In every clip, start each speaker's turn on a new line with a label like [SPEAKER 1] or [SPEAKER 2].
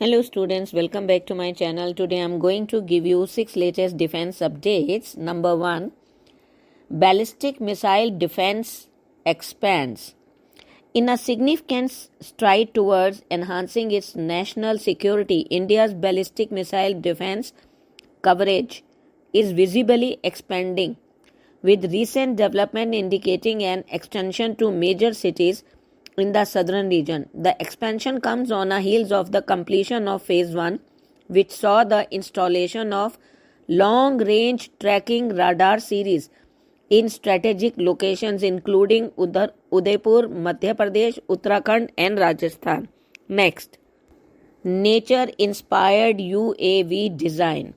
[SPEAKER 1] Hello students, welcome back to my channel. Today I am going to give you 6 latest defense updates. Number 1, ballistic missile defense expands. In a significant stride towards enhancing its national security, India's ballistic missile defense coverage is visibly expanding, with recent development indicating an extension to major cities in the southern region. The expansion comes on the heels of the completion of Phase 1, which saw the installation of long-range tracking radar series in strategic locations including Udaipur, Madhya Pradesh, Uttarakhand and Rajasthan. Next, nature-inspired UAV design.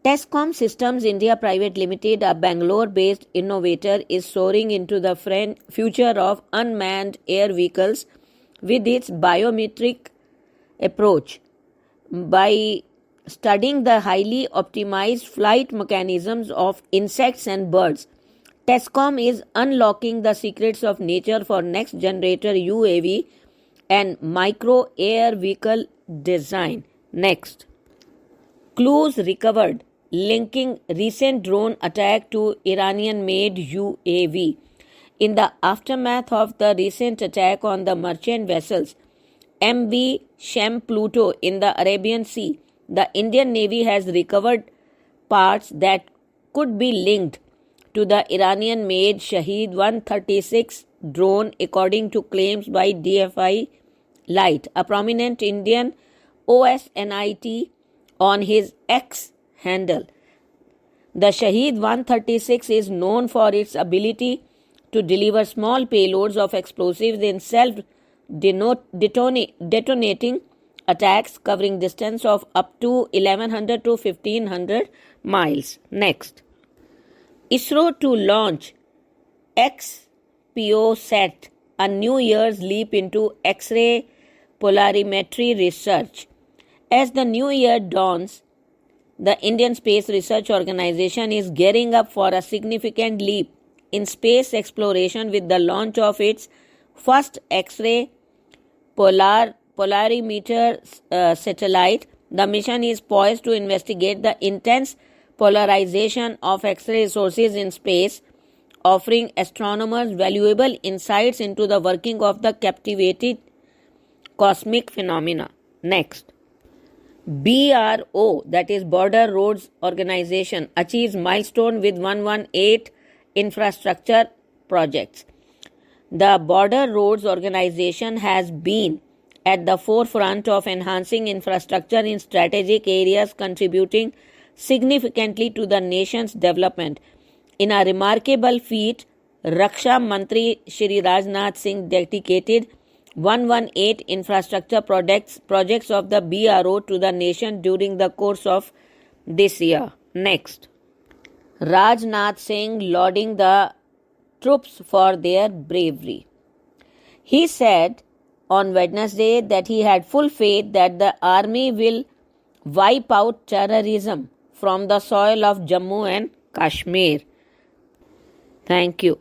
[SPEAKER 1] Tescom Systems India Private Limited, a Bangalore-based innovator, is soaring into the future of unmanned air vehicles with its biometric approach. By studying the highly optimized flight mechanisms of insects and birds, Tescom is unlocking the secrets of nature for next-generation UAV and micro-air vehicle design. Next, clues recovered linking recent drone attack to Iranian-made UAV. In the aftermath of the recent attack on the merchant vessels MV Shem Pluto in the Arabian Sea, the Indian Navy has recovered parts that could be linked to the Iranian-made Shahed 136 drone, according to claims by DFI Light, a prominent Indian OSNIT on his X handle. The Shahed 136 is known for its ability to deliver small payloads of explosives in self-detonating attacks covering distance of up to 1100 to 1500 miles. Next, ISRO to launch XPoSat, a New Year's leap into X-ray polarimetry research. As the new year dawns, the Indian Space Research Organization is gearing up for a significant leap in space exploration with the launch of its first X-ray polarimeter satellite. The mission is poised to investigate the intense polarization of X-ray sources in space, offering astronomers valuable insights into the working of the captivating cosmic phenomena. Next, BRO, that is Border Roads Organization, achieves milestone with 118 infrastructure projects. The Border Roads Organization has been at the forefront of enhancing infrastructure in strategic areas, contributing significantly to the nation's development. In a remarkable feat, Raksha Mantri Shri Rajnath Singh dedicated 118 infrastructure projects of the BRO to the nation during the course of this year. Next, Rajnath Singh lauding the troops for their bravery. He said on Wednesday that he had full faith that the army will wipe out terrorism from the soil of Jammu and Kashmir. Thank you.